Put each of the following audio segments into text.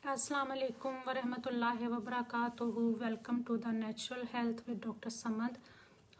Assalamu alaikum wa rahmatullahi wa barakatuhu. Welcome to the Natural Health with Dr. Samad.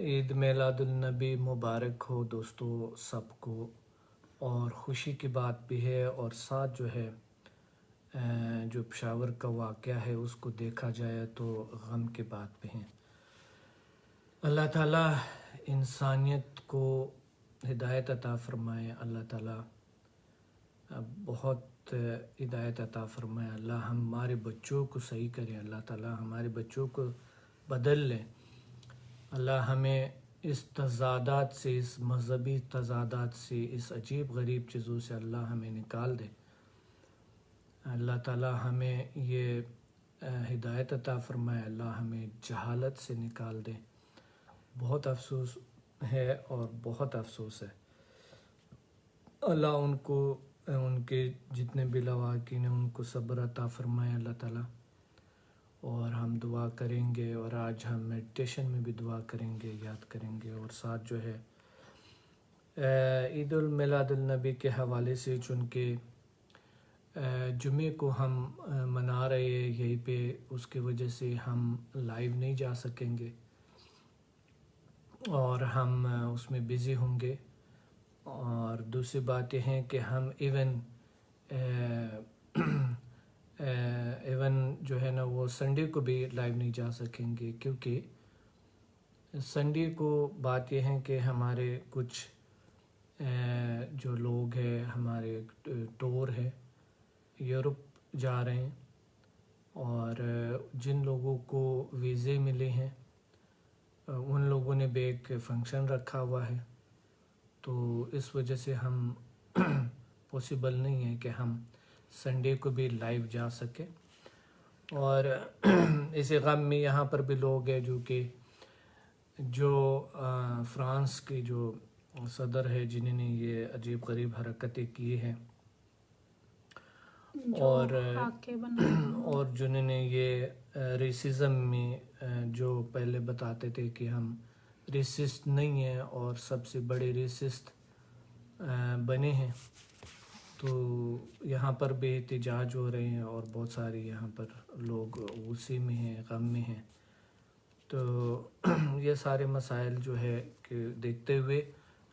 Eid Milad النبی مبارک ہو دوستو سب کو. اور خوشی کی بات بھی ہے اور ساتھ جو ہے جو پشاور کا واقعہ ہے اس کو دیکھا جائے تو غم کی بات بھی ہے. اللہ تعالیٰ انسانیت کو ہدایت عطا فرمائے. اللہ تعالیٰ بہت ہدایت عطا فرمائے. اللہ ہمارے بچوں کو صحیح کرے. اللہ تعالیٰ ہمارے بچوں کو بدل لے. اللہ ہمیں اس تضادات سے، اس مذہبی تضادات سے، اس عجیب غریب چیزوں سے اللہ ہمیں نکال دے. اللہ تعالیٰ ہمیں یہ ہدایت عطا فرمائے. اللہ ہمیں جہالت سے نکال دے. بہت افسوس ہے اور بہت افسوس ہے. اللہ ان کو، ان کے جتنے بھی لواحقین ہیں ان کو صبر عطا فرمائے اللہ تعالیٰ. اور ہم دعا کریں گے اور آج ہم میڈیٹیشن میں بھی دعا کریں گے، یاد کریں گے. اور ساتھ جو ہے عید المیلاد النبی کے حوالے سے، چونکہ جمعے کو ہم منا رہے ہیں یہیں پہ، اس کی وجہ سے ہم لائیو نہیں جا سکیں گے اور ہم اس میں بزی ہوں گے. اور دوسری بات یہ ہے کہ ہم ایون جو ہے نا وہ سنڈے کو بھی لائیو نہیں جا سکیں گے، کیونکہ سنڈے کو بات یہ ہے کہ ہمارے کچھ جو لوگ ہیں، ہمارے ٹور ہے، یورپ جا رہے ہیں. اور جن لوگوں کو ویزے ملے ہیں ان لوگوں نے بھی ایک فنکشن رکھا ہوا ہے. تو اس وجہ سے ہم پاسبل نہیں ہے کہ ہم سنڈے کو بھی لائیو جا سکیں. اور اسی غم میں یہاں پر بھی لوگ ہیں جو فرانس کے جو صدر ہے جنہوں نے یہ عجیب غریب حرکتیں کی ہیں اور جنہوں نے یہ ریسزم میں جو پہلے بتاتے تھے کہ ہم ریسسٹ نہیں ہیں اور سب سے بڑے ریسسٹ بنے ہیں. تو یہاں پر بھی احتجاج ہو رہے ہیں اور بہت سارے یہاں پر لوگ غصے میں ہیں، غم میں ہیں. تو یہ سارے مسائل جو ہے کہ دیکھتے ہوئے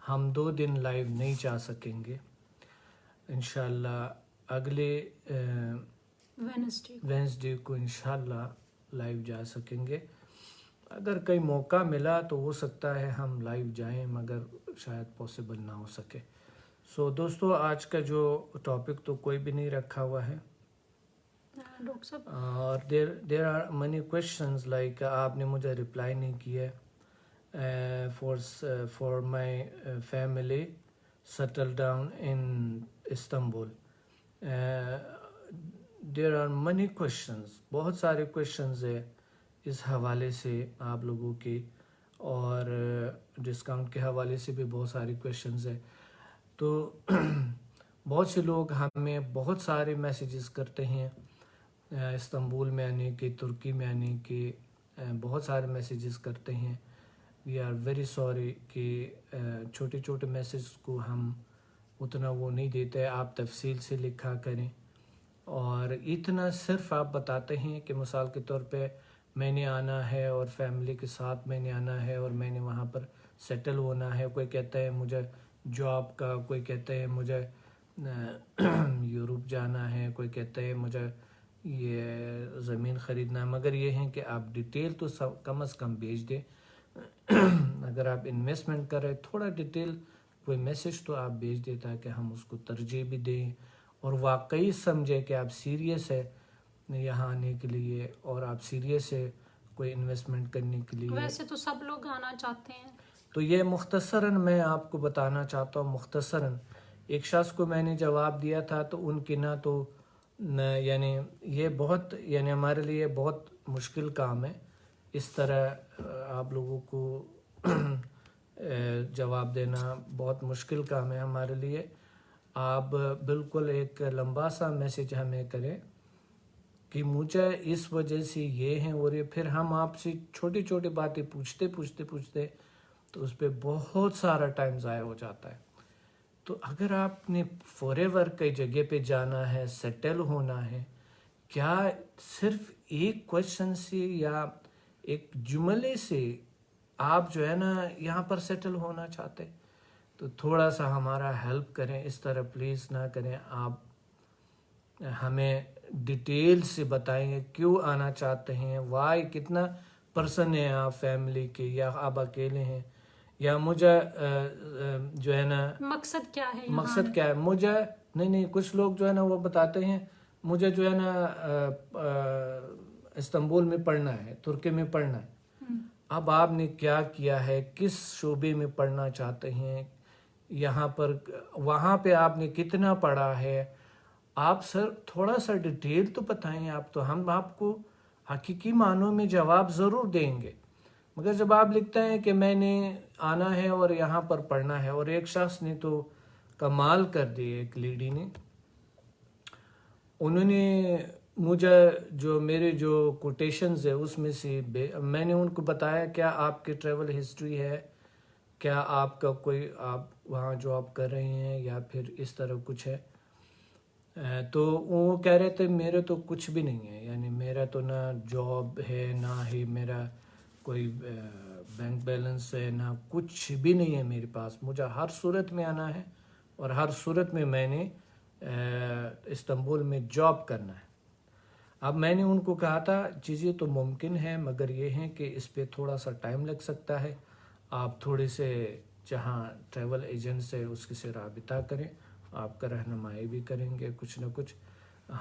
ہم 2 دن لائیو نہیں جا سکیں گے. انشاءاللہ اگلے وینسڈے کو انشاءاللہ لائیو جا سکیں گے. اگر کوئی موقع ملا تو ہو سکتا ہے ہم لائیو جائیں، مگر شاید پاسبل نہ ہو سکے. سو دوستو آج کا جو ٹاپک تو کوئی بھی نہیں رکھا ہوا ہے. اور there are many questions like آپ نے مجھے رپلائی نہیں کیا ہے. For my family settle down in Istanbul. There are many questions, بہت سارے کوشچنز ہیں اس حوالے سے آپ لوگوں کے. اور ڈسکاؤنٹ کے حوالے سے بھی بہت ساری کوشچنز ہیں. تو بہت سے لوگ ہمیں بہت سارے میسیجز کرتے ہیں استنبول میں آنے کے، ترکی میں آنے کے، بہت سارے میسیجز کرتے ہیں. وی آر ویری سوری کہ چھوٹے چھوٹے میسیج کو ہم اتنا وہ نہیں دیتے. آپ تفصیل سے لکھا کریں. اور اتنا صرف آپ بتاتے ہیں کہ مثال کے طور پہ میں نے آنا ہے اور فیملی کے ساتھ میں نے آنا ہے اور میں نے وہاں پر سیٹل ہونا ہے. کوئی کہتا ہے مجھے جاب کا، کوئی کہتا ہے مجھے یورپ جانا ہے، کوئی کہتا ہے مجھے یہ زمین خریدنا ہے. مگر یہ ہے کہ آپ ڈیٹیل تو کم از کم بھیج دیں. اگر آپ انویسٹمنٹ کر رہے تھوڑا ڈیٹیل کوئی میسیج تو آپ بھیج دیں تاکہ ہم اس کو ترجیح بھی دیں اور واقعی سمجھے کہ آپ سیریس ہے یہاں آنے کے لیے اور آپ سیریس ہے کوئی انویسٹمنٹ کرنے کے لیے. ویسے تو سب لوگ آنا چاہتے ہیں. تو یہ مختصراً میں آپ کو بتانا چاہتا ہوں. مختصراً ایک شخص کو میں نے جواب دیا تھا تو ان کی نہ تو یعنی یہ بہت یعنی ہمارے لیے بہت مشکل کام ہے اس طرح آپ لوگوں کو جواب دینا. بہت مشکل کام ہے ہمارے لیے. آپ بالکل ایک لمبا سا میسیج ہمیں کریں کہ مجھے اس وجہ سے یہ ہیں اور یہ، پھر ہم آپ سے چھوٹی چھوٹی باتیں پوچھتے تو اس پہ بہت سارا ٹائم ضائع ہو جاتا ہے. تو اگر آپ نے فور ایور کئی جگہ پہ جانا ہے، سیٹل ہونا ہے، کیا صرف ایک کویشچن سے یا ایک جملے سے آپ جو ہے نا یہاں پر سیٹل ہونا چاہتے؟ تو تھوڑا سا ہمارا ہیلپ کریں، اس طرح پلیز نہ کریں. آپ ہمیں ڈیٹیل سے بتائیں کیوں آنا چاہتے ہیں، وائی، کتنا پرسن ہیں آپ فیملی کے، یا آپ اکیلے ہیں، یا مجھے جو ہے نا مقصد کیا ہے؟ مقصد کیا ہے. مجھے نہیں کچھ لوگ جو ہے نا وہ بتاتے ہیں مجھے جو ہے نا استنبول میں پڑھنا ہے، ترکی میں پڑھنا ہے. اب آپ نے کیا کیا ہے، کس شعبے میں پڑھنا چاہتے ہیں، یہاں پر وہاں پہ آپ نے کتنا پڑھا ہے. آپ سر تھوڑا سا ڈیٹیل تو بتائیں. آپ تو ہم آپ کو حقیقی معنوں میں جواب ضرور دیں گے، مگر جب آپ لکھتے ہیں کہ میں نے آنا ہے اور یہاں پر پڑھنا ہے، اور ایک شخص نے تو کمال کر دی، ایک لیڈی نے، انہوں نے مجھے جو میرے جو کوٹیشنز ہے اس میں سے میں نے ان کو بتایا کیا آپ کی ٹریول ہسٹری ہے، کیا آپ کا کوئی آپ وہاں جاب کر رہے ہیں یا پھر اس طرح کچھ ہے. تو وہ کہہ رہے تھے میرے تو کچھ بھی نہیں ہے، یعنی میرا تو نہ جاب ہے، نہ ہی میرا کوئی بینک بیلنس ہے، نہ کچھ بھی نہیں ہے میرے پاس. مجھے ہر صورت میں آنا ہے اور ہر صورت میں نے استنبول میں جاب کرنا ہے. اب میں نے ان کو کہا تھا چیزیں تو ممکن ہیں، مگر یہ ہیں کہ اس پہ تھوڑا سا ٹائم لگ سکتا ہے. آپ تھوڑے سے جہاں ٹریول ایجنٹ سے اس کے سے رابطہ کریں، آپ کا رہنمائی بھی کریں گے کچھ نہ کچھ.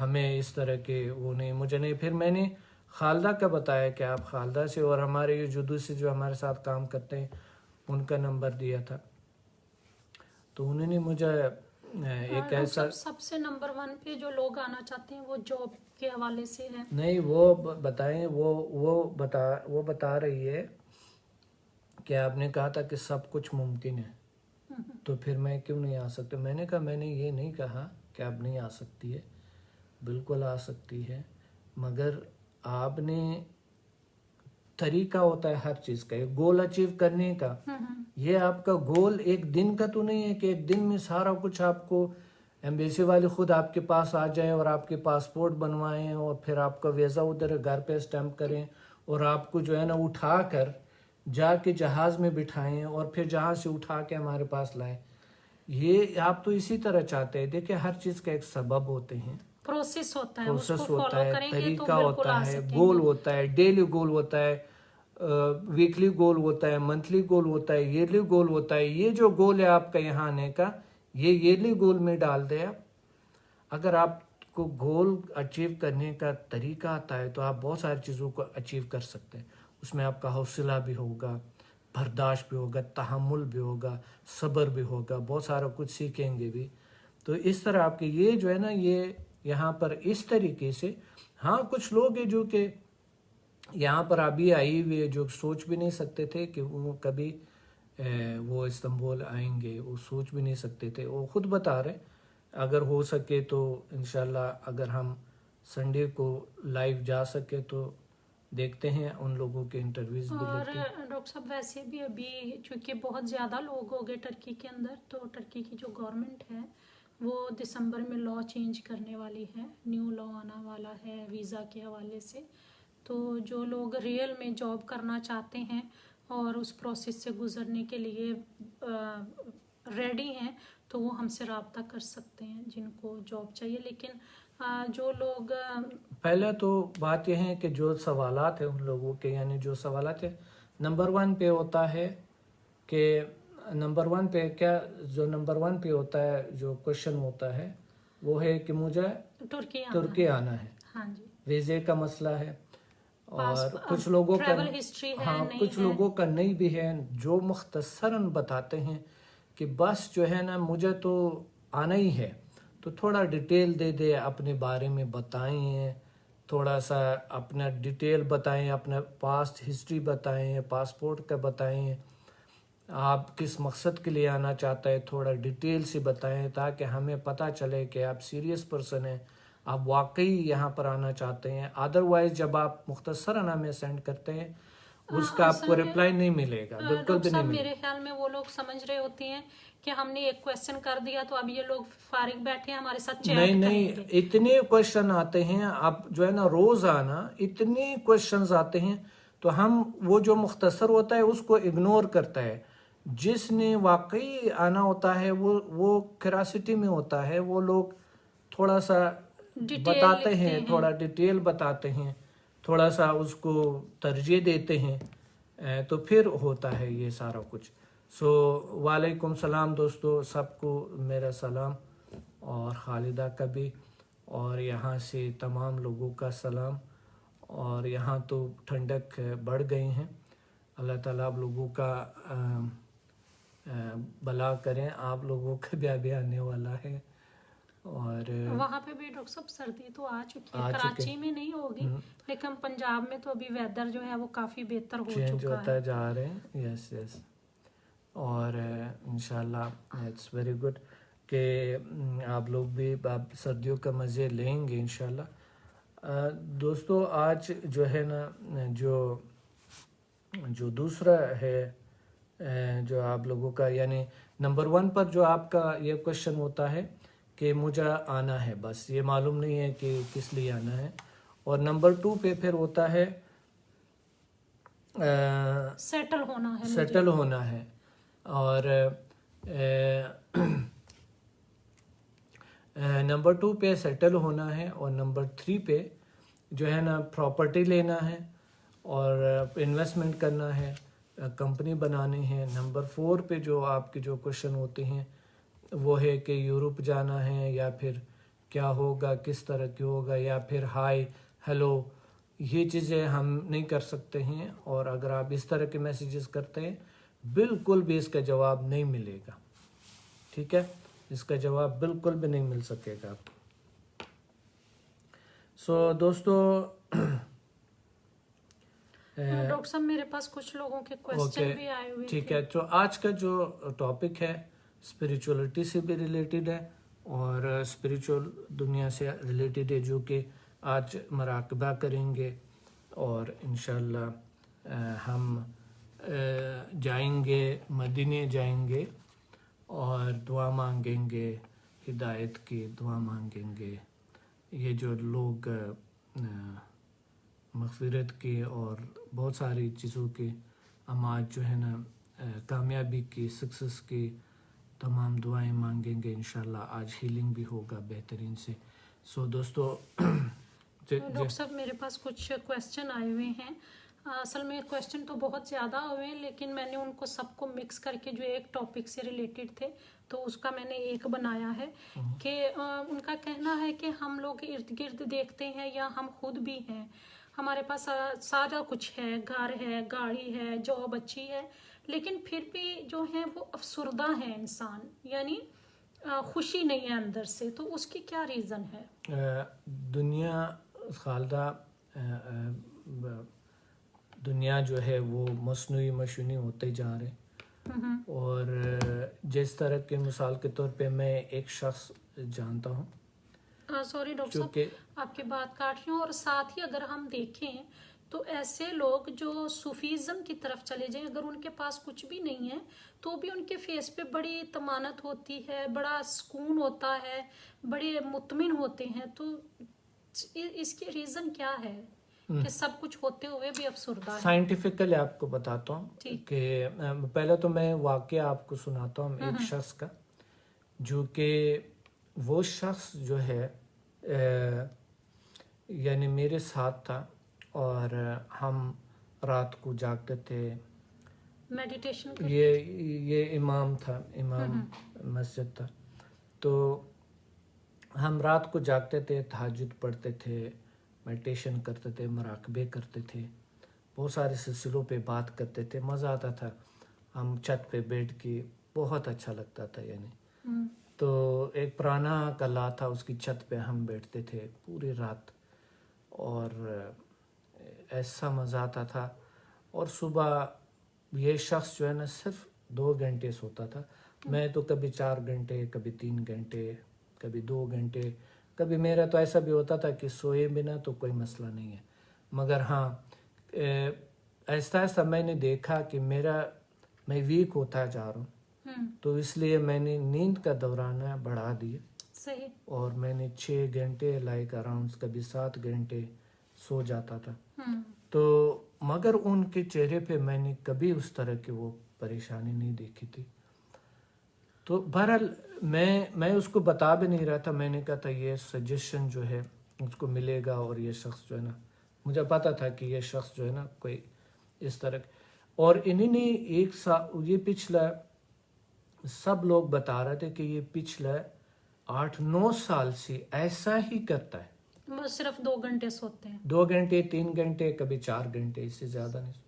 ہمیں اس طرح کے وہ نہیں، مجھے نہیں. پھر میں نے خالدہ کا بتایا کہ آپ خالدہ سے اور ہمارے یہ جدو سے جو ہمارے ساتھ کام کرتے ہیں ان کا نمبر دیا تھا. تو انہوں نے مجھے ایک ایسا سب سے نمبر 1 پہ جو لوگ آنا چاہتے ہیں وہ جاب کے حوالے سے ہے. نہیں وہ بتائیں، وہ بتا رہی ہے کہ آپ نے کہا تھا کہ سب کچھ ممکن ہے، تو پھر میں کیوں نہیں آ سکتا. میں نے کہا میں نے یہ نہیں کہا کہ آپ نہیں آ سکتی ہے، بالکل آ سکتی ہے، مگر آپ نے طریقہ ہوتا ہے ہر چیز کا، ایک گول اچیو کرنے کا. یہ آپ کا گول ایک دن کا تو نہیں ہے کہ ایک دن میں سارا کچھ آپ کو ایمبیسی والے خود آپ کے پاس آ جائیں اور آپ کے پاسپورٹ بنوائیں اور پھر آپ کا ویزا ادھر گھر پہ اسٹیمپ کریں اور آپ کو جو ہے نا اٹھا کر جا کے جہاز میں بٹھائیں اور پھر جہاز سے اٹھا کے ہمارے پاس لائیں. یہ آپ تو اسی طرح چاہتے ہیں. دیکھیں ہر چیز کا ایک سبب ہوتے ہیں، پروسیس ہوتا ہے، پروسیس ہوتا ہے، طریقہ ہوتا ہے، گول گول ہوتا ہے، ڈیلی گول ہوتا ہے، ویکلی گول ہوتا ہے، منتھلی گول ہوتا ہے، ایئرلی گول ہوتا ہے. یہ جو گول ہے آپ کا یہاں آنے کا، یہ ایئرلی گول میں ڈال دیں آپ. اگر آپ کو گول اچیو کرنے کا طریقہ آتا ہے تو آپ بہت ساری چیزوں کو اچیو کر سکتے ہیں. اس میں آپ کا حوصلہ بھی ہوگا، برداشت بھی ہوگا، تحمل بھی ہوگا، صبر بھی ہوگا، بہت سارا کچھ سیکھیں گے بھی. تو اس طرح آپ کے یہ جو ہے نا یہ یہاں پر اس طریقے سے. ہاں کچھ لوگ ہیں جو کہ یہاں پر ابھی آئی ہوئے جو سوچ بھی نہیں سکتے تھے کہ وہ کبھی وہ استنبول آئیں گے، وہ سوچ بھی نہیں سکتے تھے. وہ خود بتا رہے اگر ہو سکے تو انشاءاللہ اگر ہم سنڈے کو لائیو جا سکے تو دیکھتے ہیں ان لوگوں کے انٹرویوز بھی اور لیتے ہیں. ڈاکٹر صاحب ویسے بھی ابھی چونکہ بہت زیادہ لوگ ہو گئے ٹرکی کے اندر، تو ٹرکی کی جو گورنمنٹ ہے وہ دسمبر میں لا چینج کرنے والی ہے، نیو لا آنا والا ہے ویزا کے حوالے سے. تو جو لوگ ریئل میں جاب کرنا چاہتے ہیں اور اس پروسیس سے گزرنے کے لیے ریڈی ہیں تو وہ ہم سے رابطہ کر سکتے ہیں جن کو جاب چاہیے. لیکن جو لوگ پہلے تو بات یہ ہے کہ جو سوالات ہیں ان لوگوں کے، یعنی جو سوالات ہیں نمبر 1 پہ ہوتا ہے کہ نمبر 1 پہ کیا، جو نمبر 1 پہ ہوتا ہے جو کوشچن ہوتا ہے وہ ہے کہ مجھے ترکی آنا ہے. ہاں جی، ویزے کا مسئلہ ہے اور کچھ لوگوں کا ٹریول ہسٹری ہے، ہاں کچھ لوگوں کا نہیں بھی ہے، جو مختصراً بتاتے ہیں کہ بس جو ہے نا مجھے تو آنا ہی ہے. تو تھوڑا ڈیٹیل دے دے، اپنے بارے میں بتائیں، تھوڑا سا اپنا ڈیٹیل بتائیں، اپنا پاسٹ ہسٹری بتائیں، پاسپورٹ کا بتائیں، آپ کس مقصد کے لیے آنا چاہتا ہے تھوڑا ڈیٹیل سے بتائیں تاکہ ہمیں پتہ چلے کہ آپ سیریس پرسن ہیں، آپ واقعی یہاں پر آنا چاہتے ہیں. ادروائز جب آپ مختصراً ہمیں سینڈ کرتے ہیں اس کا آپ اصل کو میں رپلائی نہیں ملے گا، بالکل ڈاکٹر بھی نہیں صاحب ملے میرے خیال میں وہ لوگ سمجھ رہے ہوتے ہیں کہ ہم نے ایک کویشچن کر دیا تو اب یہ لوگ فارغ بیٹھے ہیں ہمارے ساتھ نہیں چیٹ نہیں، کریں گے. اتنے کوشچن آتے ہیں، اب جو ہے نا روزانہ اتنے کوشچنز آتے ہیں، تو ہم وہ جو مختصر ہوتا ہے اس کو اگنور کرتا ہے. جس نے واقعی آنا ہوتا ہے وہ کیوراسٹی میں ہوتا ہے، وہ لوگ تھوڑا سا ڈیٹیل بتاتے لکھتے ہیں، تھوڑا ڈیٹیل بتاتے ہیں، تھوڑا سا اس کو ترجیح دیتے ہیں، تو پھر ہوتا ہے یہ سارا کچھ. سو وعلیکم السلام دوستو، سب کو میرا سلام، اور خالدہ کا بھی، اور یہاں سے تمام لوگوں کا سلام. اور یہاں تو ٹھنڈک بڑھ گئی ہیں. اللہ تعالیٰ آپ لوگوں کا بھلا کریں، آپ لوگوں کا بھی ابھی آنے والا ہے. اور وہاں پہ بھی ڈاکٹر صاحب سردی تو آ چکی ہے، آ چکے، کراچی میں نہیں ہوگی لیکن پنجاب میں تو ابھی ویدر جو ہے وہ کافی بہتر ہو چینج چکا ہوتا ہے. جا رہے ہیں. یس یس. اور انشاءاللہ اٹس ویری گڈ کہ آپ لوگ بھی آپ سردیوں کا مزے لیں گے انشاءاللہ. دوستو آج جو ہے نا جو دوسرا ہے جو آپ لوگوں کا، یعنی نمبر 1 پر جو آپ کا یہ کوشچن ہوتا ہے کہ مجھے آنا ہے، بس یہ معلوم نہیں ہے کہ کس لیے آنا ہے. اور نمبر 2 پہ پھر ہوتا ہے سیٹل ہونا ہے، سیٹل ہونا ہے. اور نمبر 2 پہ سیٹل ہونا ہے، اور نمبر 3 پہ جو ہے نا پراپرٹی لینا ہے اور انویسٹمنٹ کرنا ہے، کمپنی بنانی ہے. نمبر 4 پہ جو آپ کے جو کوشچن ہوتے ہیں وہ ہے کہ یورپ جانا ہے، یا پھر کیا ہوگا، کس طرح کی ہوگا، یا پھر ہائی ہیلو. یہ چیزیں ہم نہیں کر سکتے ہیں، اور اگر آپ اس طرح کے میسیجز کرتے ہیں بالکل بھی اس کا جواب نہیں ملے گا. ٹھیک ہے، اس کا جواب بالکل بھی نہیں مل سکے گا آپ کو. سو دوستو ڈاکٹر صاحب میرے پاس کچھ لوگوں کے کویشچن بھی آئے ہوئے ٹھیک تھے. ہے. تو آج کا جو ٹاپک ہے اسپریچولیٹی سے بھی ریلیٹڈ ہے، اور اسپریچول دنیا سے ریلیٹڈ ہے، جو کہ آج مراقبہ کریں گے. اور انشاءاللہ ہم جائیں گے، مدینے جائیں گے اور دعا مانگیں گے، ہدایت کی دعا مانگیں گے. یہ جو لوگ مغفرت کی اور بہت ساری چیزوں کے آج جو ہے نا کامیابی کی، سکسس کی تمام دعائیں مانگیں گے انشاءاللہ. آج ہیلنگ بھی ہوگا بہترین سے. سو دوستو ڈاکٹر صاحب میرے پاس کچھ کویشچن آئے ہوئے ہیں. اصل میں کویشچن تو بہت زیادہ ہوئے ہیں، لیکن میں نے ان کو سب کو مکس کر کے جو ایک ٹاپک سے ریلیٹڈ تھے تو اس کا میں نے ایک بنایا ہے کہ ان کا کہنا ہے کہ ہم لوگ ارد گرد دیکھتے ہیں، یا ہم خود بھی ہیں، ہمارے پاس سارا کچھ ہے، گھر ہے، گاڑی ہے، جاب اچھی ہے، لیکن پھر بھی جو ہے وہ افسردہ ہے انسان، یعنی خوشی نہیں ہے اندر سے. تو اس کی کیا ریزن ہے؟ دنیا خالدہ، دنیا جو ہے وہ مصنوعی مشینی ہوتے جا رہے. اور جس طرح کے مثال کے طور پہ میں ایک شخص جانتا ہوں. سوری ڈاکٹر صاحب آپ کی بات کاٹ رہی ہوں. اور ساتھ ہی اگر ہم دیکھیں تو ایسے لوگ جو صوفیزم کی طرف چلے جائیں، اگر ان کے پاس کچھ بھی نہیں ہے تو بھی ان کے فیس پہ بڑی طمانت ہوتی ہے، بڑا سکون ہوتا ہے، بڑے مطمئن ہوتے ہیں. تو اس کی ریزن کیا ہے کہ سب کچھ ہوتے ہوئے بھی افسردہ ہے؟ سائنٹیفکلی آپ کو بتاتا ہوں کہ پہلے تو میں واقعہ آپ کو سناتا ہوں ایک شخص کا، جو کہ وہ شخص جو ہے یعنی میرے ساتھ تھا، اور ہم رات کو جاگتے تھے. میڈیٹیشن یہ امام تھا، امام مسجد تھا. تو ہم رات کو جاگتے تھے، تہجد پڑھتے تھے، میڈیٹیشن کرتے تھے، مراقبے کرتے تھے، بہت سارے سلسلوں پہ بات کرتے تھے. مزہ آتا تھا. ہم چھت پہ بیٹھ کے بہت اچھا لگتا تھا. یعنی تو ایک پرانا قلعہ تھا، اس کی چھت پہ ہم بیٹھتے تھے پوری رات، اور ایسا مزہ آتا تھا. اور صبح یہ شخص جو ہے نا صرف 2 گھنٹے سوتا تھا. میں تو کبھی 4 گھنٹے، کبھی 3 گھنٹے، کبھی 2 گھنٹے. کبھی میرا تو ایسا بھی ہوتا تھا کہ سوئے بنا تو کوئی مسئلہ نہیں ہے، مگر ہاں آہستہ آہستہ میں نے دیکھا کہ میں ویک ہوتا جا رہا ہوں، تو اس لیے میں نے نیند کا دورانہ بڑھا دیا، صحیح. اور میں نے 6 گھنٹے لائک اراؤنڈ کبھی 7 گھنٹے سو جاتا تھا. تو مگر ان کے چہرے پہ میں نے کبھی اس طرح کی وہ پریشانی نہیں دیکھی تھی. تو بہرحال میں اس کو بتا بھی نہیں رہا تھا. میں نے کہا تھا یہ سجیشن جو ہے اس کو ملے گا، اور یہ شخص جو ہے نا، مجھے پتا تھا کہ یہ شخص جو ہے نا کوئی اس طرح. اور انہیں نے ایک سال، یہ پچھلا سب لوگ بتا رہے تھے کہ یہ پچھلا 8-9 سال سے ایسا ہی کرتا ہے. وہ صرف 2 گھنٹے سوتے ہیں. 2 گھنٹے 3 گھنٹے کبھی 4 گھنٹے، اس سے زیادہ نہیں.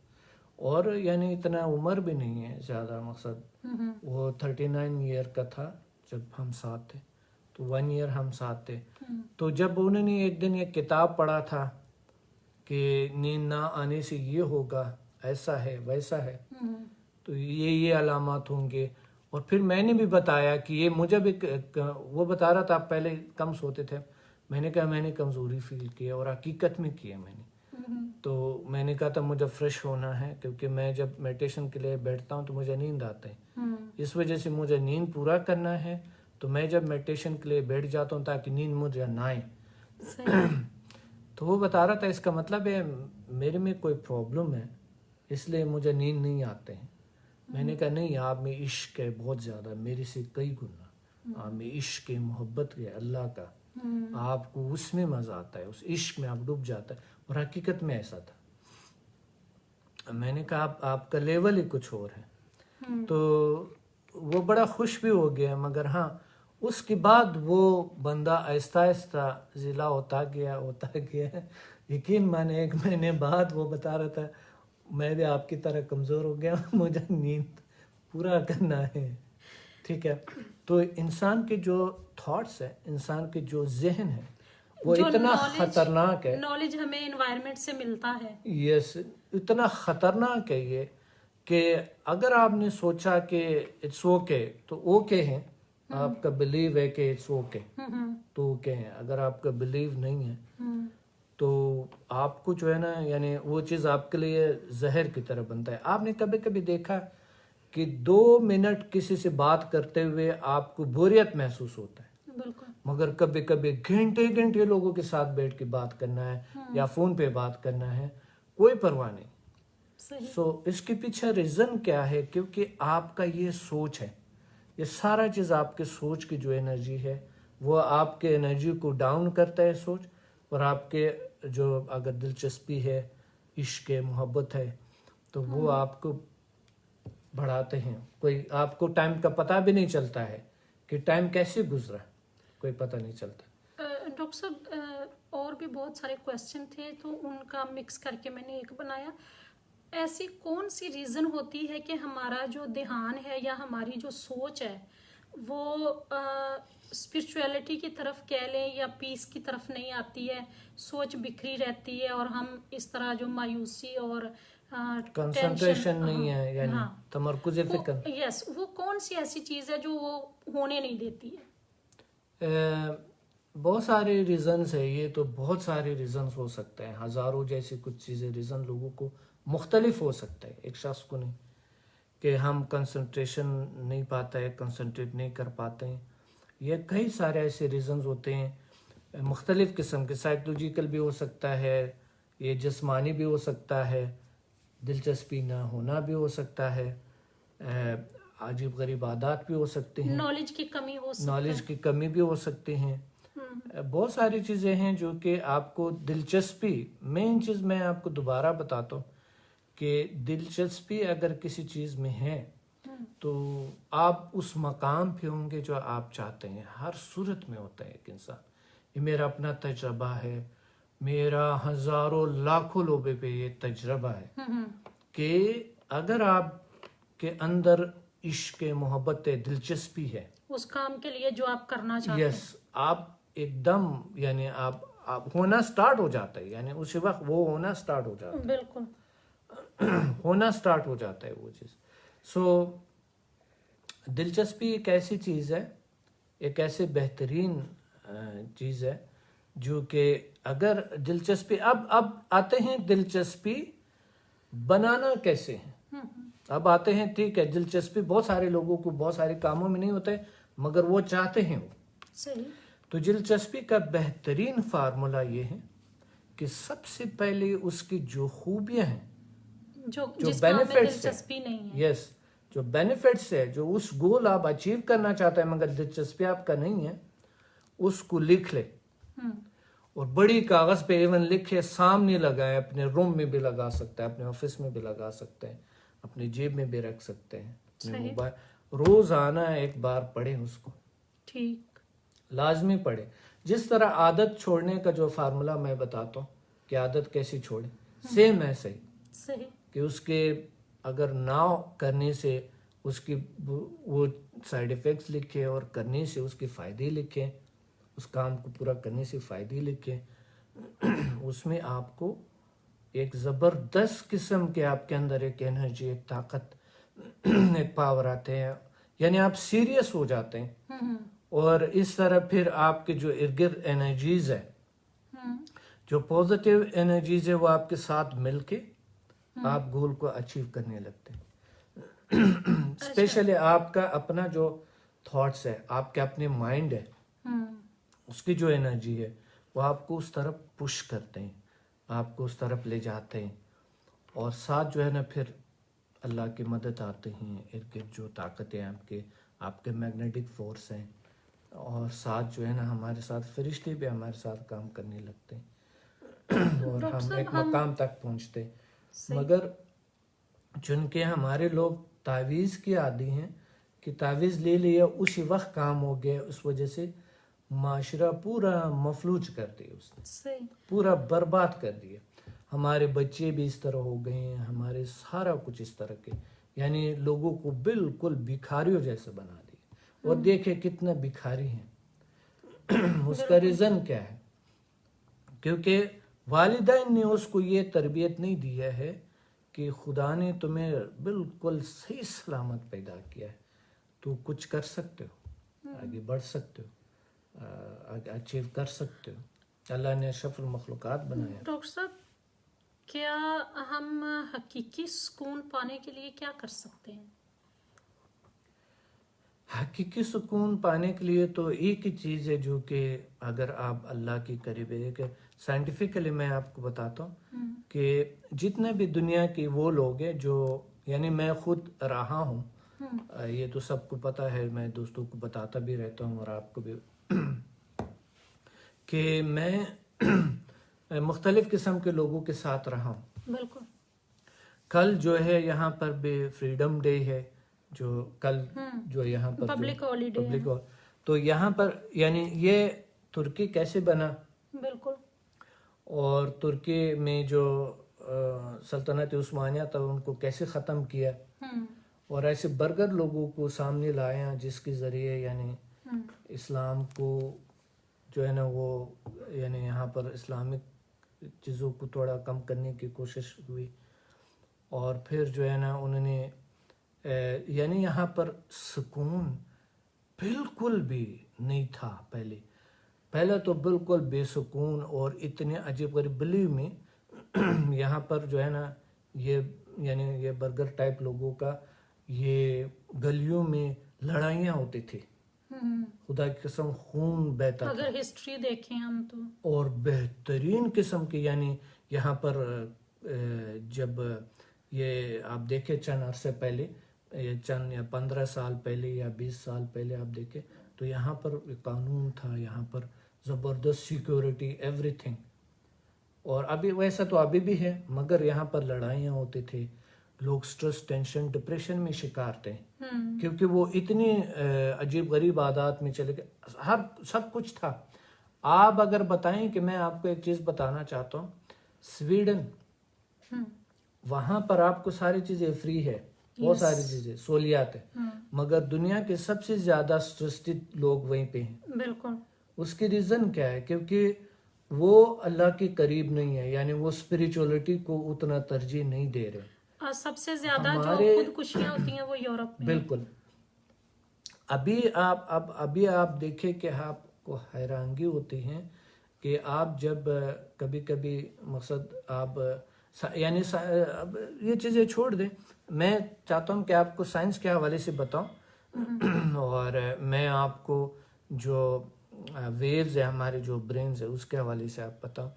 اور یعنی اتنا عمر بھی نہیں ہے زیادہ. مقصد وہ 39 ایئر کا تھا جب ہم ساتھ تھے، تو 1 ایئر ہم ساتھ تھے. تو جب انہوں نے ایک دن ایک کتاب پڑھا تھا کہ نیند نہ آنے سے یہ ہوگا، ایسا ہے ویسا ہے، تو یہ علامات ہوں گے. اور پھر میں نے بھی بتایا کہ یہ مجھے بھی، وہ بتا رہا تھا آپ پہلے کم سوتے تھے. میں نے کہا میں نے کمزوری فیل کی ہے، اور حقیقت میں کی ہے میں نے. تو میں نے کہا تھا مجھے فریش ہونا ہے، کیونکہ میں جب میڈیٹیشن کے لیے بیٹھتا ہوں تو مجھے نیند آتا ہے. اس وجہ سے مجھے نیند پورا کرنا ہے، تو میں جب میڈیٹیشن کے لیے بیٹھ جاتا ہوں تاکہ نیند مجھے نہ آئے. تو وہ بتا رہا تھا اس کا مطلب ہے میرے میں کوئی پرابلم ہے، اس لیے مجھے نیند نہیں آتے ہیں. میں نے کہا نہیں، آپ میں عشق ہے بہت زیادہ، میرے سے کئی گنا. آپ میں عشق ہے، محبت ہے اللہ کا، آپ کو اس میں مزہ آتا ہے، اس عشق میں آپ ڈوب جاتا ہے. اور حقیقت میں ایسا تھا. میں نے کہا آپ کا لیول ہی کچھ اور ہے. تو وہ بڑا خوش بھی ہو گیا. مگر ہاں، اس کے بعد وہ بندہ آہستہ آہستہ ضلع ہوتا گیا. یقین مانے 1 مہینے بعد وہ بتا رہا تھا میں بھی آپ کی طرح کمزور ہو گیا، مجھے نیند پورا کرنا ہے. ٹھیک ہے. تو انسان کے جو تھاٹس ہے، انسان کے جو ذہن ہے، وہ اتنا خطرناک ہے. نالج ہمیں انوائرمنٹ سے ملتا ہے. یس، اتنا خطرناک ہے یہ کہ اگر آپ نے سوچا کہ اٹس اوکے تو اوکے ہے، آپ کا بلیو ہے کہ اٹس اوکے تو اوکے ہے. اگر آپ کا بلیو نہیں ہے تو آپ کو جو ہے نا، یعنی وہ چیز آپ کے لیے زہر کی طرح بنتا ہے. آپ نے کبھی کبھی دیکھا کہ 2 منٹ کسی سے بات کرتے ہوئے آپ کو بوریت محسوس ہوتا ہے، بالکل. مگر کبھی کبھی گھنٹے گھنٹے لوگوں کے ساتھ بیٹھ کے بات کرنا ہے یا فون پہ بات کرنا ہے، کوئی پرواہ نہیں. سو اس کے پیچھے ریزن کیا ہے؟ کیونکہ آپ کا یہ سوچ ہے، یہ سارا چیز آپ کے سوچ کی جو انرجی ہے وہ آپ کے انرجی کو ڈاؤن کرتا ہے سوچ. اور آپ کے جو اگر دلچسپی ہے، عشق ہے، محبت ہے، تو وہ آپ کو بڑھاتے ہیں. کوئی آپ کو ٹائم کا پتہ بھی نہیں چلتا ہے کہ ٹائم کیسے گزرا، کوئی پتہ نہیں چلتا. ڈاکٹر صاحب اور بھی بہت سارے کویسچن تھے تو ان کا مکس کر کے میں نے ایک بنایا. ایسی کون سی ریزن ہوتی ہے کہ ہمارا جو دھیان ہے یا ہماری جو سوچ ہے وہ اسپرچویلٹی کی طرف کہہ لیں یا پیس کی طرف نہیں آتی ہے، سوچ بکھری رہتی ہے اور ہم اس طرح جو مایوسی اور کنسنٹریشن نہیں ہے، یعنی تمرکز فکر. یس، وہ کون سی ایسی چیز ہے جو وہ ہونے نہیں دیتی ہے؟ بہت سارے ریزنز ہے. یہ تو بہت سارے ریزنز ہو سکتے ہیں، ہزاروں جیسی کچھ چیزیں. ریزن لوگوں کو مختلف ہو سکتا ہے، ایک شخص کو نہیں. کہ ہم کنسنٹریشن نہیں پاتا ہے، کنسنٹریٹ نہیں کر پاتے ہیں. یہ کئی سارے ایسے ریزنز ہوتے ہیں مختلف قسم کے. سائیکولوجیکل بھی ہو سکتا ہے، یہ جسمانی بھی ہو سکتا ہے، دلچسپی نہ ہونا بھی ہو سکتا ہے، عجیب غریب عادات بھی ہو سکتے ہیں، نالج کی کمی ہو سکتی ہے، نالج کی کمی بھی ہو سکتے ہیں. بہت ساری چیزیں ہیں جو کہ آپ کو دلچسپی، مین چیز میں آپ کو دوبارہ بتاتا ہوں کہ دلچسپی اگر کسی چیز میں ہے تو آپ اس مقام پہ ہوں گے جو آپ چاہتے ہیں. ہر صورت میں ہوتا ہے ایک انسان. یہ میرا اپنا تجربہ ہے، میرا ہزاروں لاکھوں لوگوں پہ یہ تجربہ ہے کہ اگر آپ کے اندر عشق، محبت، دلچسپی ہے اس کام کے لیے جو آپ کرنا چاہتے ہیں، یس، آپ ایک دم، یعنی آپ ہونا سٹارٹ ہو جاتا ہے. یعنی اسی وقت وہ ہونا سٹارٹ ہو جاتا ہے، بالکل ہونا سٹارٹ ہو جاتا ہے وہ چیز. سو دلچسپی ایک ایسی چیز ہے، ایک ایسے بہترین چیز ہے جو کہ اگر دلچسپی اب آتے ہیں دلچسپی بنانا کیسے ہے. اب آتے ہیں, ٹھیک ہے, دلچسپی بہت سارے لوگوں کو بہت سارے کاموں میں نہیں ہوتا ہے, مگر وہ چاہتے ہیں وہ. صحیح. تو دلچسپی کا بہترین فارمولا یہ ہے کہ سب سے پہلے اس کی جو خوبیاں ہیں, جو جو جس کام میں بینیفٹس دلچسپی نہیں ہے. یس, جو بینیفٹس ہے, جو اس گول آپ اچیو کرنا چاہتے ہیں مگر دلچسپی آپ کا نہیں ہے, اس کو لکھ لے اور بڑی کاغذ پہ ایون لکھے, سامنے لگائے, اپنے روم میں بھی لگا سکتے ہیں, اپنے آفس میں بھی لگا سکتے ہیں, اپنی جیب میں بھی رکھ سکتے ہیں, اپنے صحیح. موبائل. روزانہ ایک بار پڑھیں اس کو, ٹھیک. لازمی پڑھیں. جس طرح عادت چھوڑنے کا جو فارمولا میں بتاتا ہوں کہ عادت کیسی چھوڑیں, سیم ایسا ہی صحیح. کہ اس کے اگر نہ کرنے سے اس کی وہ سائیڈ ایفیکٹس لکھیں اور کرنے سے اس کے فائدے لکھیں, اس کام کو پورا کرنے سے فائدے لکھیں. اس میں آپ کو ایک زبردست قسم کے آپ کے اندر ایک انرجی, ایک طاقت, ایک پاور آتے ہیں, یعنی آپ سیریس ہو جاتے ہیں. اور اس طرح پھر آپ کے جو ارد گرد انرجیز ہے, جو پازیٹیو انرجیز ہے, وہ آپ کے ساتھ مل کے آپ گول کو اچیو کرنے لگتے ہیں. اسپیشلی آپ کا اپنا جو تھاٹس ہے, آپ کے اپنے مائنڈ ہے, اس کی جو انرجی ہے وہ آپ کو اس طرف پش کرتے ہیں, آپ کو اس طرف لے جاتے ہیں. اور ساتھ جو ہے نا پھر اللہ کی مدد آتے ہیں, ارد گرد جو طاقتیں آپ کے میگنیٹک فورس ہیں, اور ساتھ جو ہے نا ہمارے ساتھ فرشتے بھی ہمارے ساتھ کام کرنے لگتے ہیں اور ہم ایک مقام تک پہنچتے. مگر چونکہ ہمارے لوگ تعویذ کے عادی ہیں کہ تعویذ لے لیا اسی وقت کام ہو گیا, اس وجہ سے معاشرہ پورا مفلوج کر دیا, اس نے پورا برباد کر دیا. ہمارے بچے بھی اس طرح ہو گئے ہیں, ہمارے سارا کچھ اس طرح کے, یعنی لوگوں کو بالکل بھکاریوں جیسے بنا دیا. اور دیکھیں کتنا بھکاری ہیں. اس کا ریزن کیا ہے؟ کیونکہ والدین نے اس کو یہ تربیت نہیں دیا ہے کہ خدا نے تمہیں بالکل صحیح سلامت پیدا کیا ہے, تو کچھ کر سکتے ہو, آگے بڑھ سکتے ہو, اچیو کر سکتے ہو. اللہ نے اشرف المخلوقات بنایا. ڈاکٹر صاحب, کیا ہم حقیقی سکون پانے کے لیے کیا کر سکتے ہیں؟ حقیقی سکون پانے کے لیے تو ایک ہی چیز ہے جو کہ اگر آپ اللہ کی قریب ہے, کہ سائنٹیفکلی میں آپ کو بتاتا ہوں کہ جتنے بھی دنیا کے وہ لوگ ہیں جو, یعنی میں خود رہا ہوں, یہ تو سب کو پتہ ہے, میں دوستوں کو بتاتا بھی رہتا ہوں اور آپ کو بھی, کہ میں مختلف قسم کے لوگوں کے ساتھ رہا ہوں. بالکل. کل جو ہے یہاں پر بھی فریڈم ڈے ہے, جو کل جو یہاں پر پبلک ہالیڈے, تو یہاں پر یعنی یہ ترکی کیسے بنا, بالکل, اور ترکی میں جو سلطنت عثمانیہ تھا ان کو کیسے ختم کیا, اور ایسے برگر لوگوں کو سامنے لایا جس کے ذریعے یعنی اسلام کو جو ہے نا وہ, یعنی یہاں پر اسلامک چیزوں کو تھوڑا کم کرنے کی کوشش ہوئی. اور پھر جو ہے نا انہوں نے یعنی یہاں پر سکون بالکل بھی نہیں تھا. پہلے تو بالکل بے سکون اور اتنے عجیب غریب بلیو میں یہاں پر جو ہے نا یہ یعنی یہ برگر ٹائپ لوگوں کا یہ گلیوں میں لڑائیاں ہوتی تھی, خدا کی قسم خون بہتا تھا. اگر ہسٹری دیکھیں ہم تو, اور بہترین قسم کی, یعنی یہاں پر جب یہ آپ دیکھیں چند عرصے پہلے, یہ چند یا 15 سال پہلے یا 20 سال پہلے آپ دیکھیں تو یہاں پر قانون تھا, یہاں پر زبردست سیکیورٹی, ایوری تھنگ. اور ابھی ویسا تو ابھی بھی ہے, مگر یہاں پر لڑائیاں ہوتی تھی, لوگ سٹریس, ٹینشن, ڈپریشن میں شکار تھے, کیونکہ وہ اتنی عجیب غریب عادات میں چلے گئے. سب کچھ تھا. آپ اگر بتائیں کہ میں آپ کو ایک چیز بتانا چاہتا ہوں, سویڈن, وہاں پر آپ کو ساری چیزیں فری ہے, بہت ساری چیزیں سہولیات ہیں, مگر دنیا کے سب سے زیادہ سٹریسڈ لوگ وہیں پہ ہیں. بالکل. اس کی ریزن کیا ہے؟ کیونکہ وہ اللہ کے قریب نہیں ہے, یعنی وہ اسپریچولیٹی کو اتنا ترجیح نہیں دے رہے. سب سے زیادہ جو خودکشیاں ہوتی ہیں وہ یورپ میں. بالکل. ابھی آپ دیکھیں کہ آپ کو حیرانگی ہوتی ہے کہ آپ جب کبھی مقصد آپ یعنی اب یہ چیزیں چھوڑ دیں. میں چاہتا ہوں کہ آپ کو سائنس کے حوالے سے بتاؤں اور میں آپ کو جو ویوز ہے ہمارے جو برینز ہے اس کے حوالے سے آپ بتاؤں.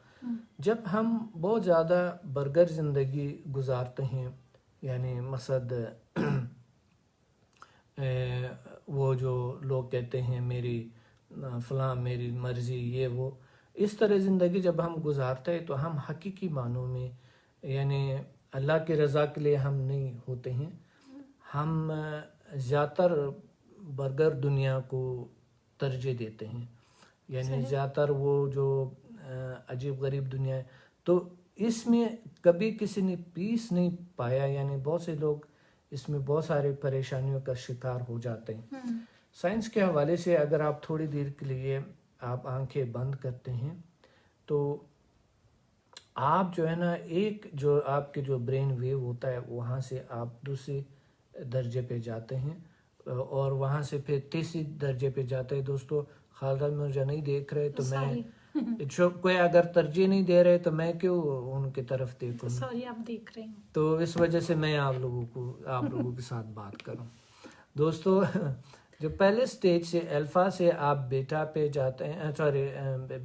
جب ہم بہت زیادہ برگر زندگی گزارتے ہیں، یعنی مقصد وہ جو لوگ کہتے ہیں میری فلاں میری مرضی یہ وہ، اس طرح زندگی جب ہم گزارتے ہیں تو ہم حقیقی معنوں میں یعنی اللہ کی رضا کے لیے ہم نہیں ہوتے ہیں. ہم زیادہ تر برگر دنیا کو ترجیح دیتے ہیں، یعنی زیادہ تر وہ جو عجیب غریب دنیا ہے. تو اس میں کبھی کسی نے پیس نہیں پایا، یعنی بہت سے لوگ اس میں بہت سارے پریشانیوں کا شکار ہو جاتے ہیں. سائنس کے حوالے سے اگر آپ تھوڑی دیر کے لیے آپ آنکھیں بند کرتے ہیں تو آپ جو ہے نا ایک جو آپ کے جو برین ویو ہوتا ہے وہاں سے آپ دوسرے درجے پہ جاتے ہیں اور وہاں سے پھر تیسری درجے پہ جاتے ہیں. دوستو خالدہ مرجا نہیں دیکھ رہے تو میں کوئی اگر ترجیح نہیں دے رہے تو میں کیوں ان کی طرف دیکھوں؟ سوری آپ دیکھ رہے ہیں تو اس وجہ سے میں آپ لوگوں کے ساتھ بات کروں. دوستو جو پہلے سٹیج سے الفا سے آپ بیٹا پہ جاتے ہیں،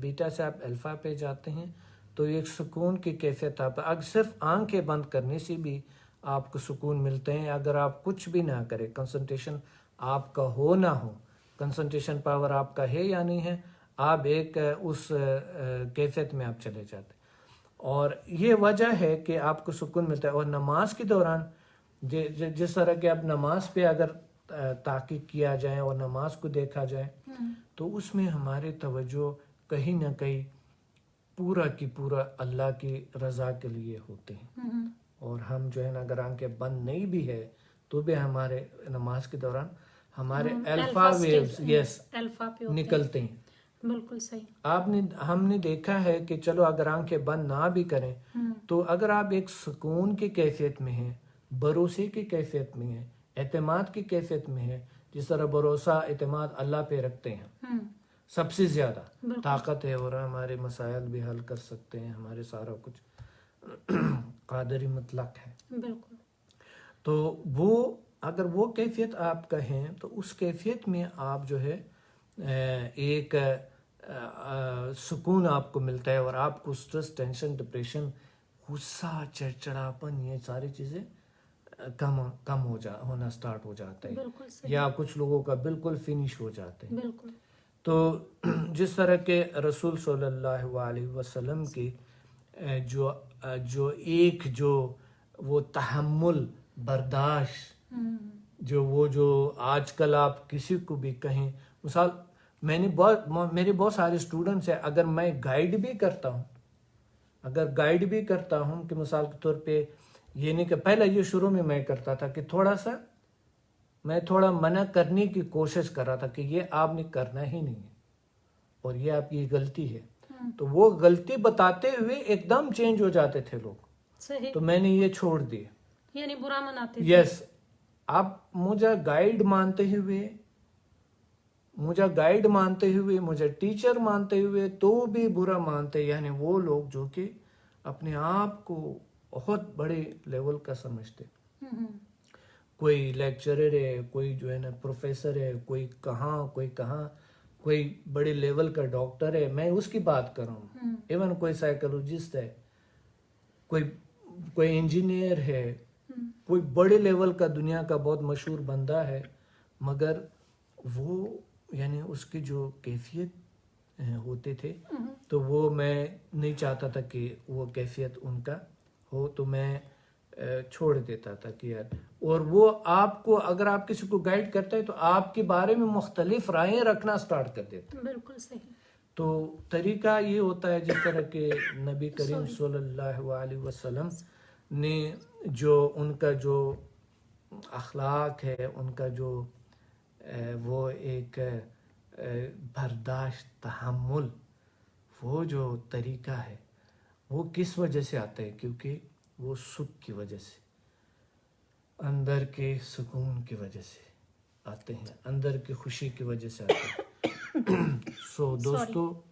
بیٹا سے آپ الفا پہ جاتے ہیں تو ایک سکون کی کیفیت آپ اگر صرف آنکھیں بند کرنے سے بھی آپ کو سکون ملتے ہیں. اگر آپ کچھ بھی نہ کریں، کنسنٹریشن آپ کا ہو نہ ہو، کنسنٹریشن پاور آپ کا ہے یا نہیں ہے، آپ ایک اس کیفیت میں آپ چلے جاتے ہیں. اور یہ وجہ ہے کہ آپ کو سکون ملتا ہے. اور نماز کے دوران جس طرح کہ اب نماز پہ اگر تحقیق کیا جائے اور نماز کو دیکھا جائے تو اس میں ہمارے توجہ کہیں نہ کہیں پورا کی پورا اللہ کی رضا کے لیے ہوتے ہیں. اور ہم جو ہے نا اگر آنکھیں بند نہیں بھی ہے تو بھی ہمارے نماز کے دوران ہمارے الفا ویوز نکلتے ہیں. بالکل صحیح. ہم نے دیکھا ہے کہ چلو اگر آنکھیں بند نہ بھی کریں تو اگر آپ ایک سکون کی کیفیت میں ہیں، بھروسے کی کیفیت میں ہیں، اعتماد کی کیفیت میں ہیں، جس طرح بھروسہ اعتماد اللہ پہ رکھتے ہیں، سب سے زیادہ طاقت ہے اور ہمارے مسائل بھی حل کر سکتے ہیں، ہمارے سارا کچھ قادری مطلق ہے. بالکل. تو وہ اگر وہ کیفیت آپ کا ہے تو اس کیفیت میں آپ جو ہے ایک سکون آپ کو ملتا ہے اور آپ کو سٹریس، ٹینشن، ڈپریشن، غصہ، چڑچڑاپن، یہ ساری چیزیں کم ہونا سٹارٹ ہو جاتا ہے، یا کچھ لوگوں کا بالکل فنش ہو جاتے ہیں. بالکل. تو جس طرح کے رسول صلی اللہ علیہ وسلم کی جو ایک جو وہ تحمل، برداشت، جو آج کل آپ کسی کو بھی کہیں، مثال میرے بہت سارے اسٹوڈنٹس ہیں، اگر میں گائیڈ بھی کرتا ہوں کہ مثال کے طور پہ یہ نہیں کہ پہلے یہ شروع میں کرتا تھا کہ میں تھوڑا منع کرنے کی کوشش کر رہا تھا کہ یہ آپ نے کرنا ہی نہیں ہے اور یہ آپ کی غلطی ہے. تو وہ غلطی بتاتے ہوئے ایک دم چینج ہو جاتے تھے لوگ. صحیح. تو میں نے یہ چھوڑ دیا، یعنی برا مناتے. یس. آپ مجھے گائیڈ مانتے ہوئے مجھے ٹیچر مانتے ہوئے تو بھی برا مانتے، یعنی وہ لوگ جو کہ اپنے آپ کو بہت بڑے لیول کا سمجھتے. کوئی لیکچرر ہے، کوئی جو ہے نا پروفیسر ہے، کوئی کہاں کوئی بڑے لیول کا ڈاکٹر ہے، میں اس کی بات کر رہا ہوں. ایون کوئی سائیکولوجسٹ ہے، کوئی انجینئر ہے، کوئی بڑے لیول کا دنیا کا بہت مشہور بندہ ہے، مگر وہ یعنی اس کی جو کیفیت ہوتے تھے تو وہ میں نہیں چاہتا تھا کہ وہ کیفیت ان کا ہو، تو میں چھوڑ دیتا تھا کہ یار. اور وہ آپ کو اگر آپ کسی کو گائیڈ کرتا ہے تو آپ کے بارے میں مختلف رائیں رکھنا سٹارٹ کر دیتا. بالکل صحیح. تو طریقہ یہ ہوتا ہے جس طرح کہ نبی کریم صلی اللہ علیہ وسلم نے جو ان کا جو اخلاق ہے، ان کا جو وہ ایک برداشت، تحمل، وہ جو طریقہ ہے وہ کس وجہ سے آتا ہے؟ کیونکہ وہ سکھ کی وجہ سے، اندر کے سکون کی وجہ سے آتے ہیں، اندر کی خوشی کی وجہ سے آتے ہیں. دوستو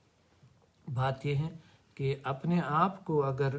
بات یہ ہے کہ اپنے آپ کو اگر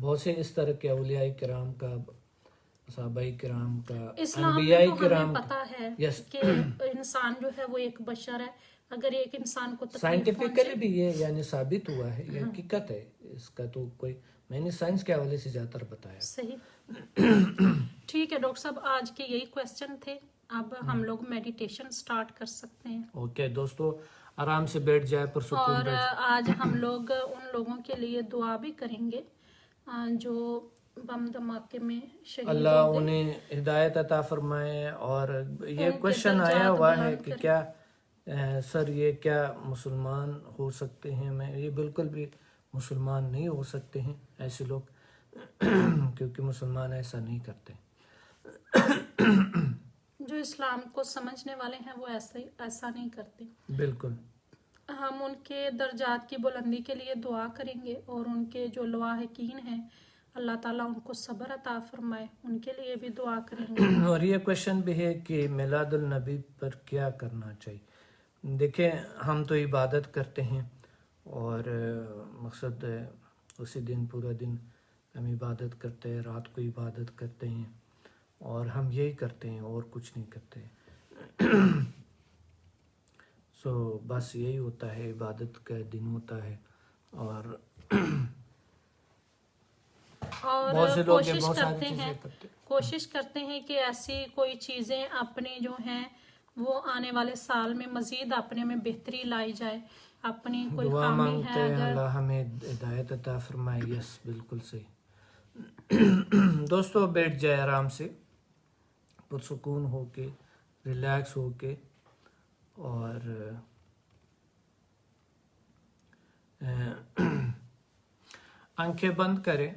بہت سے اس طرح کے اولیاء کرام کا، صحابہ کرام کا، اسلام انبیاء میں تو کرام ہمیں کا، پتہ ہے یس کہ انسان جو ہے وہ ایک بشر ہے. اگر ایک انسان کو تکلیف سائنٹیفکلی پہنچے، بھی یہ یعنی ثابت ہوا ہے، یہ حقیقت ہے. اس کا تو کوئی، میں نے سائنس کے حوالے سے زیادہ تر بتایا. صحیح. ٹھیک ہے ڈاکٹر صاحب، آج کے یہی کویسچن تھے. اب ہم لوگ میڈیٹیشن سٹارٹ کر سکتے ہیں. اوکے دوستو، آرام سے بیٹھ جائے، پرسکون اور بیٹھ. آج ہم لوگ ان لوگوں کے لیے دعا بھی کریں گے جو بم دھماکے میں شہید اللہ ہو گئے. انہیں ہدایت عطا فرمائے. اور یہ ان کے کوشچن آیا درجات ہوا ہے بلند کہ کرے. کیا سر یہ کیا مسلمان ہو سکتے ہیں؟ میں یہ بالکل بھی مسلمان نہیں ہو سکتے ہیں ایسے لوگ، کیونکہ مسلمان ایسا نہیں کرتے. جو اسلام کو سمجھنے والے ہیں وہ ایسا نہیں کرتے. بالکل. ہم ان کے درجات کی بلندی کے لیے دعا کریں گے، اور ان کے جو لواحقین ہیں اللہ تعالیٰ ان کو صبر عطا فرمائے، ان کے لیے بھی دعا کریں گے. اور یہ کوشچن بھی ہے کہ میلاد النبی پر کیا کرنا چاہیے. دیکھیں، ہم تو عبادت کرتے ہیں، اور مقصد اسی دن پورا دن ہم عبادت کرتے ہیں، رات کو عبادت کرتے ہیں، اور ہم یہی کرتے ہیں اور کچھ نہیں کرتے. سو بس یہی ہوتا ہے، عبادت کا دن ہوتا ہے. اور اور بہت سے لوگ کوشش بہت ساری کرتے چیزیں ہیں کرتے ہیں. کوشش کرتے ہیں کہ ایسی کوئی چیزیں اپنی جو ہیں وہ آنے والے سال میں مزید اپنے میں بہتری لائی جائے. اپنی کوئی دعا خامی مانگتے ہے ہیں اگر، اللہ ہمیں ہدایت عطا فرمائے. یس بالکل صحیح. دوستو بیٹھ جائے آرام سے، پرسکون ہو کے، ریلیکس ہو کے، اور آنکھیں بند کریں.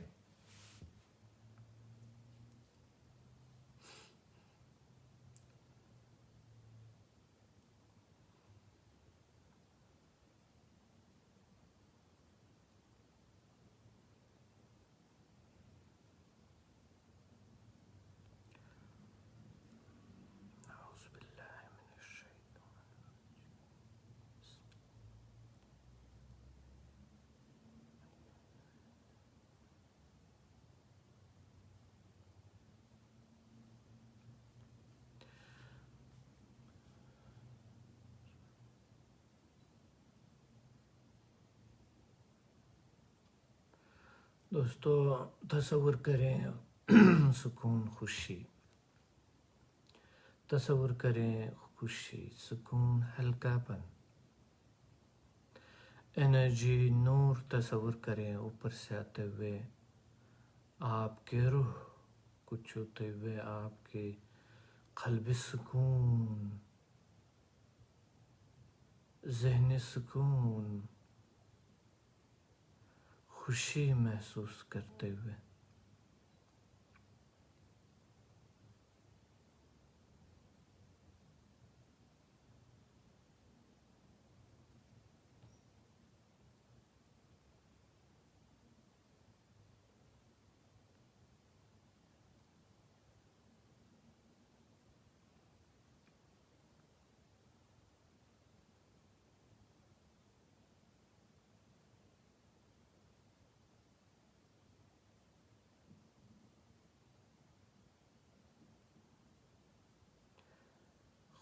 دوستو تصور کریں سکون، خوشی. تصور کریں خوشی، سکون، ہلکا پن، انرجی، نور تصور کریں اوپر سے آتے ہوئے، آپ کے روح کو چھوتے ہوئے، آپ کے قلب سکون، ذہن سکون، خوشی محسوس کرتے ہوئے.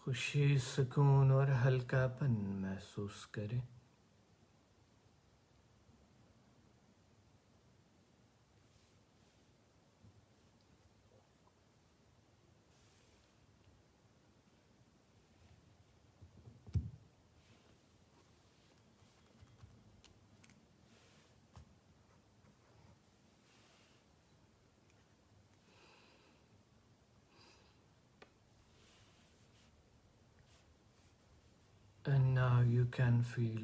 خوشی، سکون اور ہلکا پن محسوس کریں. And now you can feel.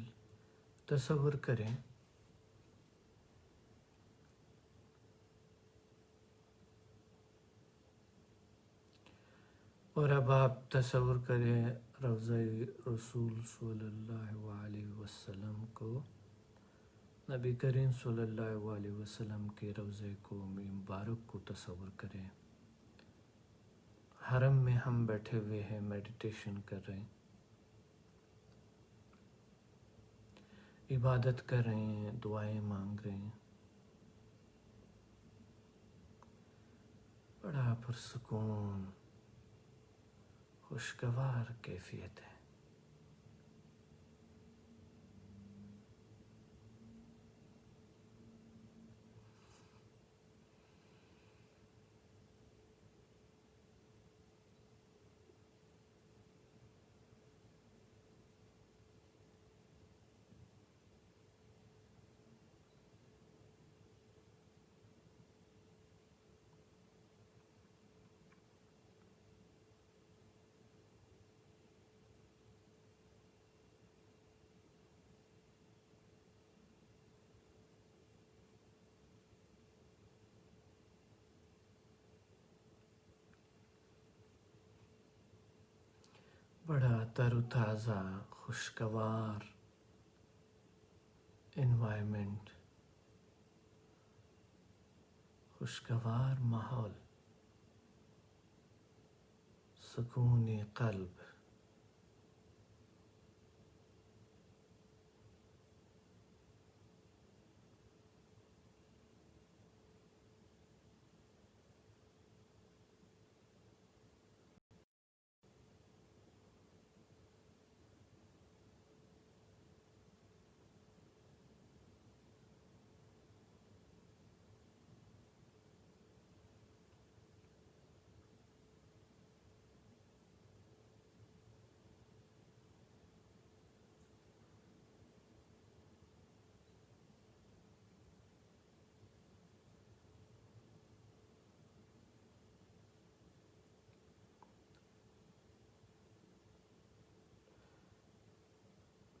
تصور کریں اور اب آپ تصور کریں روضہ رسول صلی اللہ علیہ وسلم کو، نبی کریم صلی اللہ علیہ وسلم کے روضے کو مبارک کو تصور کریں. حرم میں ہم بیٹھے ہوئے ہیں، میڈیٹیشن کر رہے ہیں، عبادت کر رہے ہیں، دعائیں مانگ رہے ہیں. بڑا پرسکون خوشگوار کیفیت ہے. بڑا تر و تازہ خوشگوار انوائرمنٹ، خوشگوار ماحول، سکون قلب.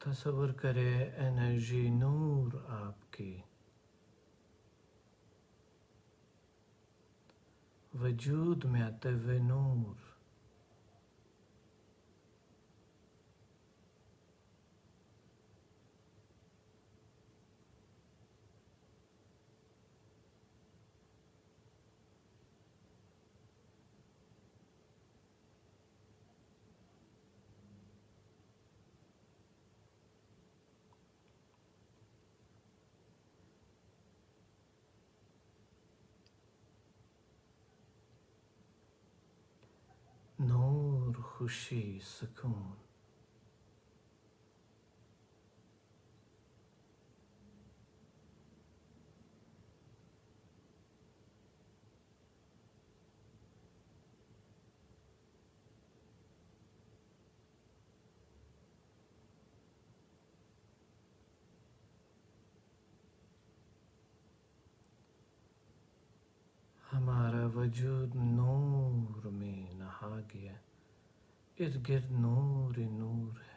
تصور کرے انرجی نور آپ کی وجود میں آتے ہوئے نور نور، خوشی، سکون. ہمارا وجود نور میں نہا گیا، ارد گرد نور ہی نور ہے.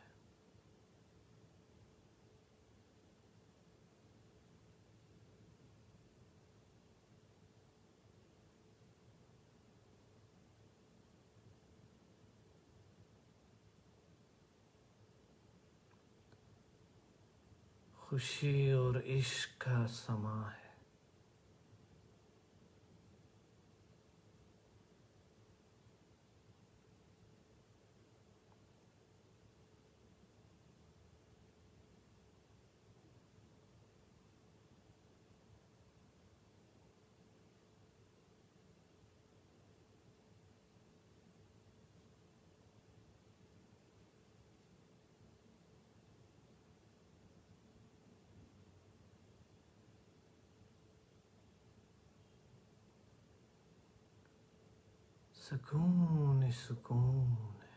خوشی اور عشق کا سما ہے. سکون ہی سکون ہے.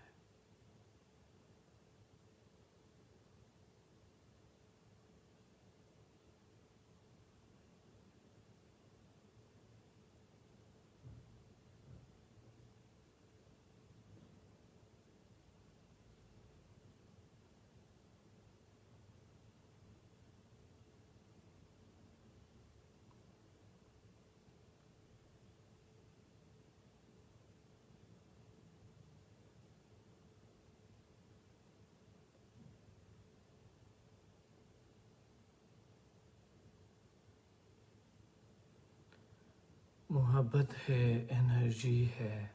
محبت ہے، انرجی ہے،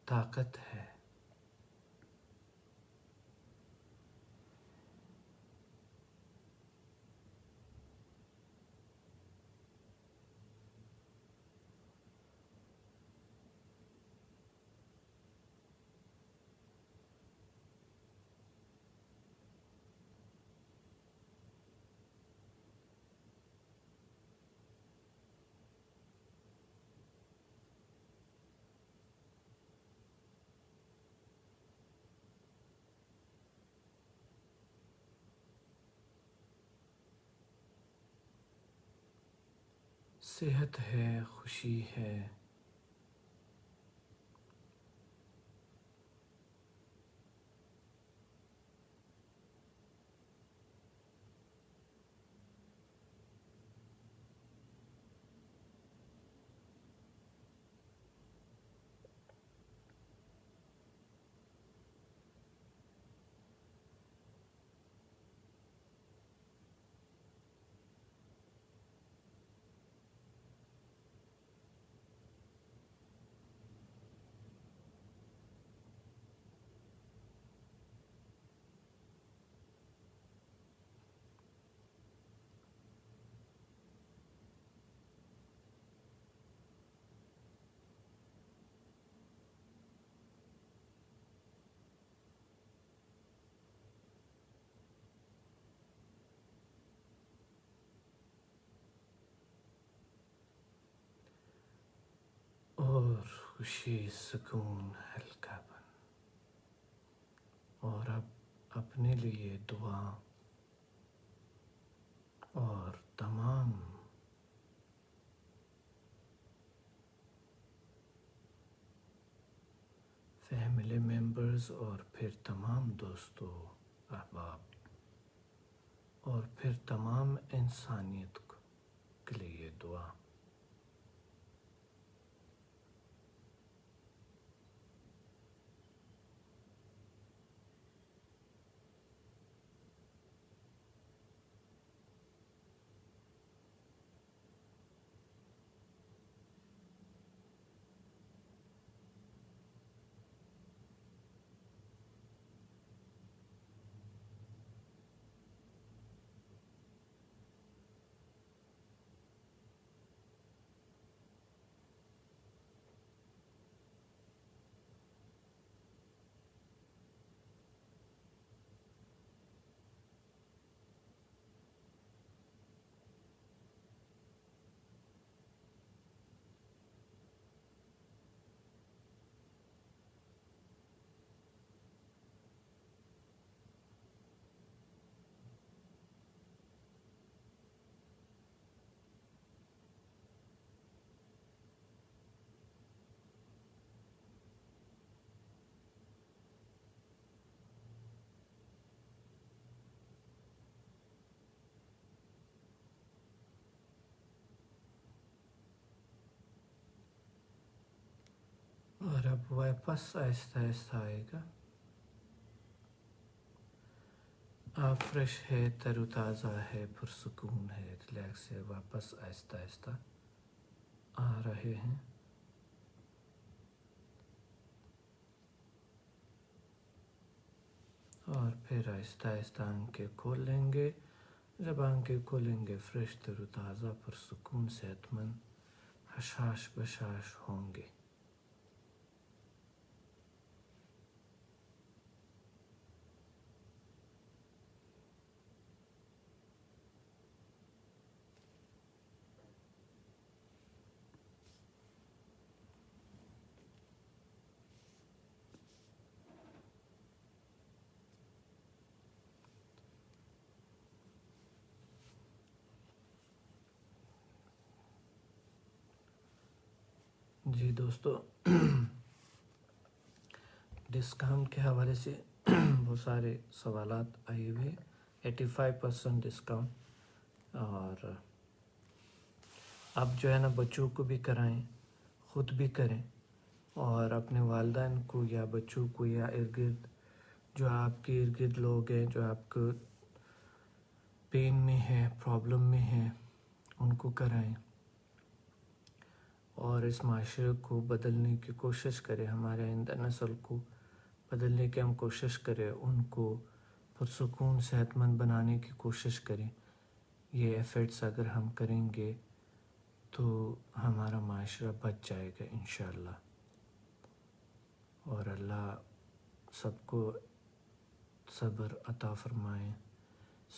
طاقت ہے. صحت ہے، خوشی ہے، اور خوشی، سکون، ہلکا پن. اور اب اپنے لیے دعا اور تمام فیملی ممبرز اور پھر تمام دوستوں، احباب اور پھر تمام انسانیت کے لیے دعا. اور اب واپس آہستہ آہستہ آئے گا. آپ فریش ہے، تر و تازہ ہے، پرسکون ہے، ریلیکس ہے، واپس آہستہ آہستہ آ رہے ہیں. اور پھر آہستہ آہستہ آنکھیں کھول لیں گے. جب آنکھیں کھولیں گے فریش، تر و تازہ، پرسکون، صحت مند، حشاش بشاش ہوں گے. جی دوستو، ڈسکاؤنٹ کے حوالے سے بہت سارے سوالات آئے ہوئے. 85% ڈسکاؤنٹ. اور اب جو ہے نا بچوں کو بھی کرائیں، خود بھی کریں، اور اپنے والدین کو یا بچوں کو یا ارد گرد جو آپ کے ارد گرد لوگ ہیں جو آپ کو پین میں ہیں، پرابلم میں ہیں، ان کو کرائیں. اور اس معاشرے کو بدلنے کی کوشش کریں، ہمارے آئندہ نسل کو بدلنے کی ہم کوشش کریں، ان کو پرسکون صحت مند بنانے کی کوشش کریں. یہ ایفرٹس اگر ہم کریں گے تو ہمارا معاشرہ بچ جائے گا انشاءاللہ. اور اللہ سب کو صبر عطا فرمائیں،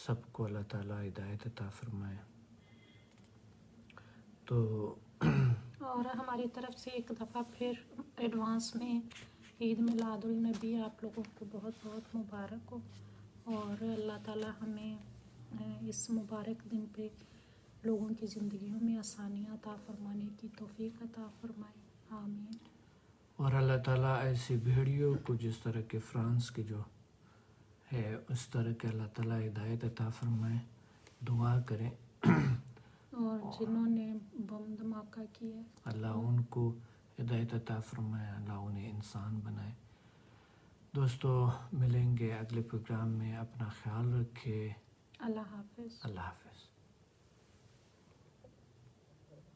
سب کو اللہ تعالیٰ ہدایت عطا فرمائیں. تو اور ہماری طرف سے ایک دفعہ پھر ایڈوانس میں عید میلاد النبی آپ لوگوں کو بہت بہت مبارک ہو. اور اللہ تعالیٰ ہمیں اس مبارک دن پہ لوگوں کی زندگیوں میں آسانیاں عطا فرمانے کی توفیق عطا فرمائے، آمین۔ اور اللہ تعالیٰ ایسی بھیڑیوں کو جس طرح کے فرانس کی جو ہے اس طرح کے اللہ تعالیٰ ہدایت عطا فرمائے، دعا کریں اور جنہوں نے بم دھماکہ کیا اللہ ان کو ہدایت عطا فرمائے، اللہ انہیں انسان بنائے۔ دوستو ملیں گے اگلے پروگرام میں، اپنا خیال رکھے، اللہ حافظ۔ اللہ حافظ۔